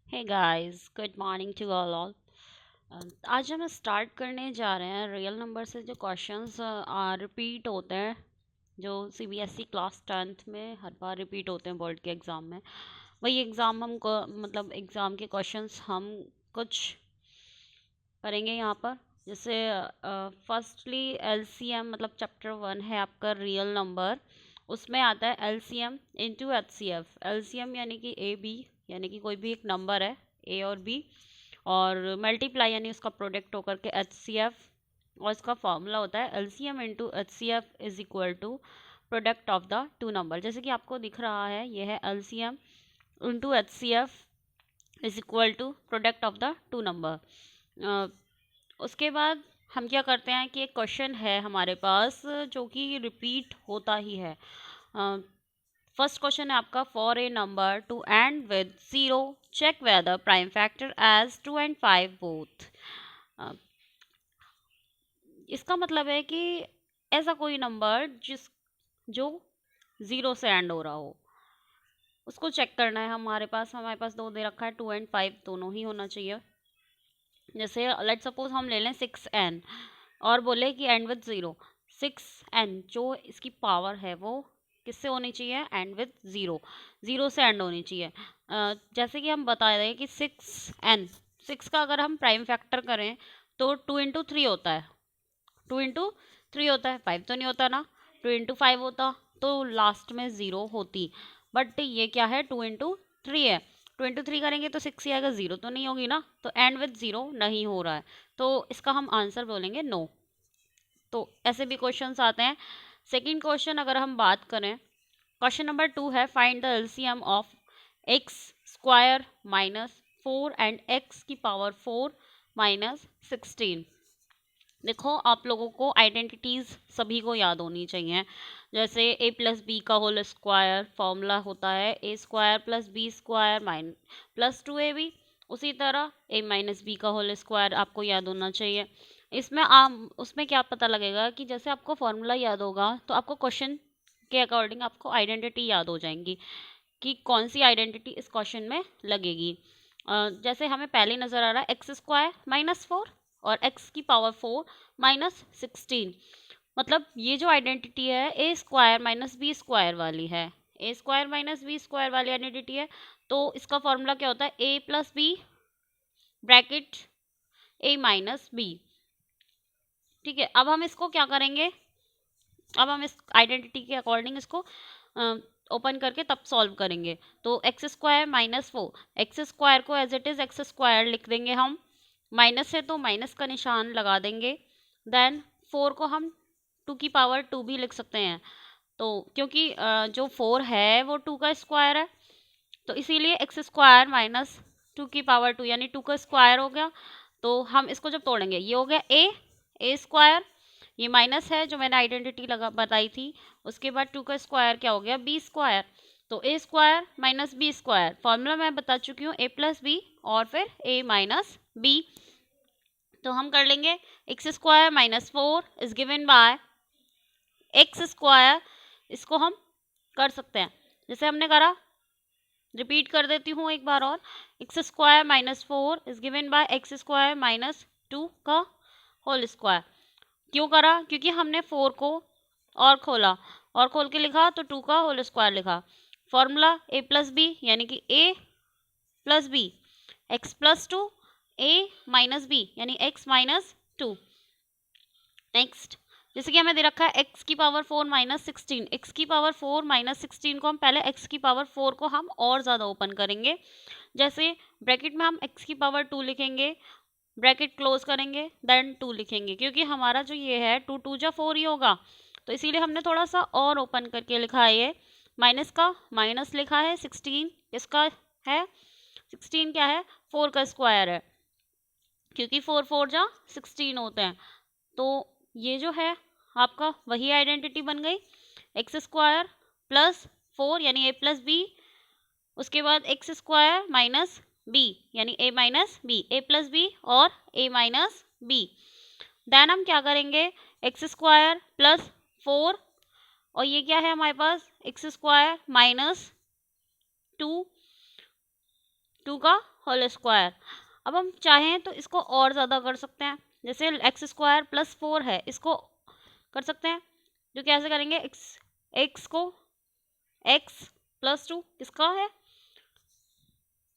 Hey guys, good morning to all. आज हम start करने जा रहे हैं रियल नंबर से जो क्वेश्चंस रिपीट होते हैं, जो सीबीएसई क्लास 10th में हर बार रिपीट होते हैं बोर्ड के एग्ज़ाम में। वही एग्ज़ाम मतलब एग्ज़ाम के क्वेश्चंस हम कुछ करेंगे यहाँ पर। जैसे फर्स्टली एलसीएम, मतलब चैप्टर 1 है आपका रियल नंबर। उसमें आता है एलसीएम इंटू एचसीएफ। एलसीएम यानी कि ए बी, यानी कि कोई भी एक नंबर है ए और बी, और मल्टीप्लाई यानी उसका प्रोडक्ट होकर के एच सी एफ। और इसका फॉर्मूला होता है L C M into H C F is equal to product of the two number. जैसे कि आपको दिख रहा है, ये है L C M into H C F is equal to product of the two number. उसके बाद हम क्या करते हैं कि एक क्वेश्चन है हमारे पास जो कि रिपीट होता ही है। फर्स्ट क्वेश्चन है आपका, for a number to end with zero check whether prime factor as 2 and 5 both. इसका मतलब है कि ऐसा कोई नंबर जो ज़ीरो से एंड हो रहा हो, उसको चेक करना है। हमारे पास दो दे रखा है, 2 and 5 दोनों ही होना चाहिए। जैसे लेट सपोज हम ले लें 6n और बोले कि एंड विद ज़ीरो। 6n जो इसकी पावर है वो किससे होनी चाहिए? एंड विद ज़ीरो, ज़ीरो से एंड होनी चाहिए। जैसे कि हम बता रहे हैं कि 6n, 6 का अगर हम प्राइम फैक्टर करें तो 2 into 3 होता है। 2 into 3 होता है, 5 तो नहीं होता ना। 2 into 5 होता तो लास्ट में ज़ीरो होती, बट ये क्या है? 2 into 3 है। 2 into 3 करेंगे तो 6 ही आएगा, ज़ीरो तो नहीं होगी ना। तो एंड विद ज़ीरो नहीं हो रहा है, तो इसका हम आंसर बोलेंगे नो। तो ऐसे भी क्वेश्चंस आते हैं। सेकंड क्वेश्चन अगर हम बात करें, क्वेश्चन नंबर 2 है, find the LCM of x square minus 4 and x की पावर 4 माइनस 16। देखो, आप लोगों को आइडेंटिटीज सभी को याद होनी चाहिए। जैसे ए प्लस बी का होल स्क्वायर फॉर्मूला होता है A square plus B square माइन प्लस 2ab। उसी तरह ए माइनस बी का होल स्क्वायर आपको याद होना चाहिए। इसमें उसमें क्या पता लगेगा कि जैसे आपको फॉर्मूला याद होगा तो आपको क्वेश्चन के अकॉर्डिंग आपको आइडेंटिटी याद हो जाएंगी कि कौन सी आइडेंटिटी इस क्वेश्चन में लगेगी। जैसे हमें पहले नज़र आ रहा है एक्स स्क्वायर माइनस 4 और एक्स की पावर 4 माइनस 16। मतलब ये जो आइडेंटिटी है A square minus B square वाली है। A square minus B square वाली आइडेंटिटी है, तो इसका फॉर्मूला क्या होता है? ए प्लस बी ब्रैकेट ए माइनस बी। ठीक है, अब हम इसको क्या करेंगे? अब हम इस आइडेंटिटी के अकॉर्डिंग इसको ओपन करके तब सॉल्व करेंगे। तो X square minus 4, X square को as it is X square लिख देंगे हम। माइनस है तो माइनस का निशान लगा देंगे। देन 4 को हम 2 की पावर 2 भी लिख सकते हैं, तो क्योंकि जो 4 है वो 2 का स्क्वायर है, तो इसीलिए एक्स स्क्वायर माइनस 2 की पावर 2 यानी 2 का स्क्वायर हो गया। तो हम इसको जब तोड़ेंगे, ये हो गया ए स्क्वायर, ये माइनस है जो मैंने आइडेंटिटी लगा बताई थी। उसके बाद 2 का स्क्वायर क्या हो गया? B square. तो A square minus B square, formula मैं बता चुकी हूँ, ए प्लस बी और फिर ए माइनस बी। तो हम कर लेंगे x square minus 4 is given by x square. इसको हम कर सकते हैं जैसे हमने करा, रिपीट कर देती हूँ एक बार और। X square minus 4 is given by x square minus 2 का होल स्क्वायर। क्यों करा? क्योंकि हमने 4 को और खोला और खोल के लिखा तो 2 का होल स्क्वायर लिखा। फॉर्मूला ए प्लस बी यानी कि ए प्लस बी एक्स प्लस 2 ए माइनस बी यानी एक्स माइनस 2। नेक्स्ट, जैसे कि हमें दे रखा है एक्स की पावर 4 माइनस 16। एक्स की पावर 4 माइनस 16 को हम पहले एक्स की पावर 4 को हम और ज़्यादा ओपन करेंगे। जैसे ब्रैकेट में हम एक्स की पावर 2 लिखेंगे, ब्रैकेट क्लोज करेंगे, देन 2 लिखेंगे, क्योंकि हमारा जो ये है 2 2 जा 4 ही होगा, तो इसीलिए हमने थोड़ा सा और ओपन करके लिखा है। ये माइनस का माइनस लिखा है, 16 इसका है, 16 क्या है? 4 का स्क्वायर है, क्योंकि 4 4 जा 16 होते हैं। तो ये जो है आपका वही आइडेंटिटी बन गई, एक्स स्क्वायर प्लस 4 यानी ए प्लस बी, उसके बाद एक्स स्क्वायर माइनस बी यानी ए माइनस बी, ए प्लस बी और ए माइनस बी। देन हम क्या करेंगे? एक्स स्क्वायर प्लस 4 और ये क्या है हमारे पास? एक्स स्क्वायर माइनस 2, 2 का होल स्क्वायर। अब हम चाहें तो इसको और ज़्यादा कर सकते हैं, जैसे एक्स स्क्वायर प्लस 4 है, इसको कर सकते हैं, जो कैसे करेंगे, एक्स को एक्स प्लस 2 किसका है,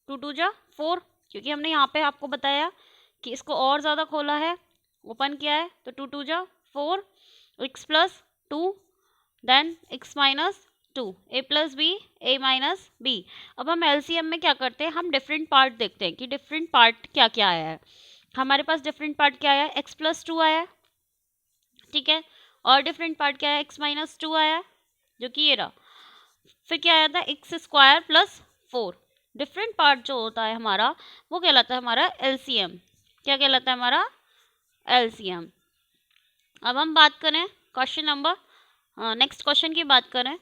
2 2 जा 4, क्योंकि हमने यहाँ पे आपको बताया कि इसको और ज़्यादा खोला है, ओपन किया है, तो 2 2 जा 4, X plus 2, then X minus 2, A plus B, A minus B. अब हम एलसीएम में क्या करते हैं, हम डिफरेंट पार्ट देखते हैं कि डिफरेंट पार्ट क्या क्या आया है। हमारे पास डिफरेंट पार्ट क्या आया है, एक्स प्लस 2 आया है, ठीक है, और डिफरेंट पार्ट क्या है, एक्स माइनस 2 आया है, जो कि ये रहा। फिर क्या आया था, x square plus 4। Different part जो होता है हमारा वो कहलाता है हमारा एलसीएम। क्या कहलाता है हमारा एलसीएम। अब हम बात करें क्वेश्चन नंबर, नेक्स्ट क्वेश्चन की बात करें।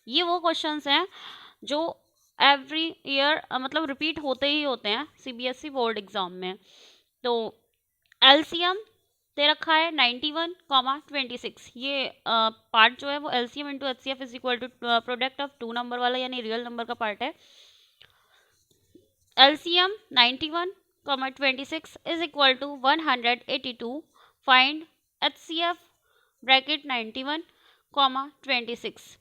ये वो क्वेश्चंस हैं जो एवरी ईयर मतलब रिपीट होते ही होते हैं सीबीएसई बोर्ड एग्जाम में। तो एलसीएम दे रखा है 91,26। ये पार्ट जो है वो LCM into HCF is equal to product of two number वाला यानी रियल नंबर का पार्ट है। LCM 91,26 is equal to 182। Find HCF bracket 91,26।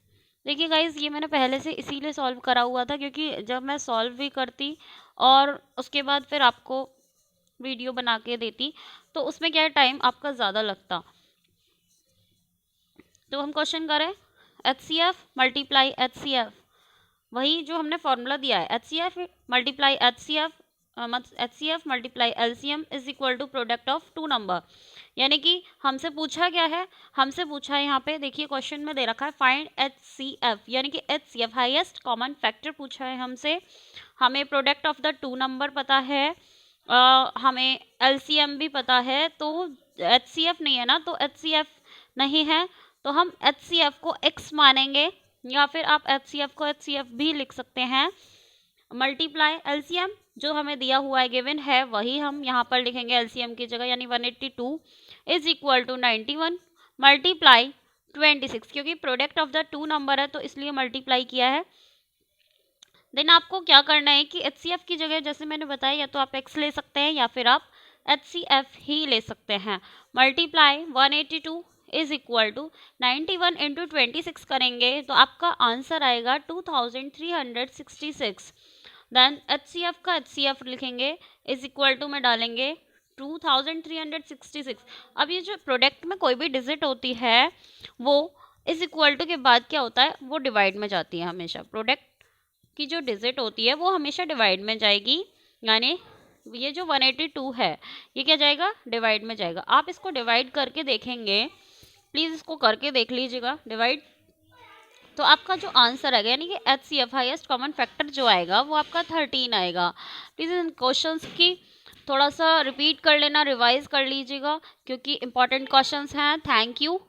देखिए गाइज, ये मैंने पहले से इसीलिए सॉल्व करा हुआ था क्योंकि जब मैं सॉल्व भी करती और उसके बाद फिर आपको वीडियो बना के देती तो उसमें क्या टाइम आपका ज़्यादा लगता। तो हम क्वेश्चन करें, एचसीएफ मल्टीप्लाई एचसीएफ, वही जो हमने फॉर्मूला दिया है, HCF multiply HCF multiply LCM is equal to product of two number. यानी कि हमसे पूछा क्या है, हमसे पूछा है यहाँ पे देखिए क्वेश्चन में दे रखा है फाइंड एचसीएफ, यानी कि एचसीएफ हाईएस्ट कॉमन फैक्टर पूछा है हमसे। हमें product of the two number पता है, हमें एलसीएम भी पता है, तो एचसीएफ नहीं है ना, तो एचसीएफ नहीं है तो हम एचसीएफ को एक्स मानेंगे, या फिर आप एचसीएफ को एचसीएफ भी लिख सकते हैं। मल्टीप्लाई एलसीएम जो हमें दिया हुआ है गिवन है वही हम यहाँ पर लिखेंगे एलसीएम की जगह, यानी 182 इज इक्वल टू 91 मल्टीप्लाई 26, क्योंकि product of the two number है तो इसलिए मल्टीप्लाई किया है। देन आपको क्या करना है कि एचसीएफ की जगह जैसे मैंने बताया या तो आप एक्स ले सकते हैं या फिर आप एचसीएफ ही ले सकते हैं। Multiply 182 is equal to 91 into 26 करेंगे तो आपका आंसर आएगा 2366। देन एचसीएफ का एचसीएफ लिखेंगे इज इक्वल टू में डालेंगे 2366। अब ये जो प्रोडक्ट में कोई भी डिजिट होती है वो इज इक्वल टू के बाद क्या होता है, वो डिवाइड में जाती है हमेशा। प्रोडक्ट की जो डिजिट होती है वो हमेशा डिवाइड में जाएगी, यानी ये जो 182 है ये क्या जाएगा, डिवाइड में जाएगा। आप इसको डिवाइड करके देखेंगे, प्लीज़ इसको करके देख लीजिएगा डिवाइड, तो आपका जो आंसर आएगा यानी कि एचसीएफ हाईएस्ट कॉमन फैक्टर जो आएगा वो आपका 13 आएगा। प्लीज़ इन क्वेश्चंस की थोड़ा सा रिपीट कर लेना, रिवाइज कर लीजिएगा क्योंकि इंपॉर्टेंट क्वेश्चंस हैं। Thank you.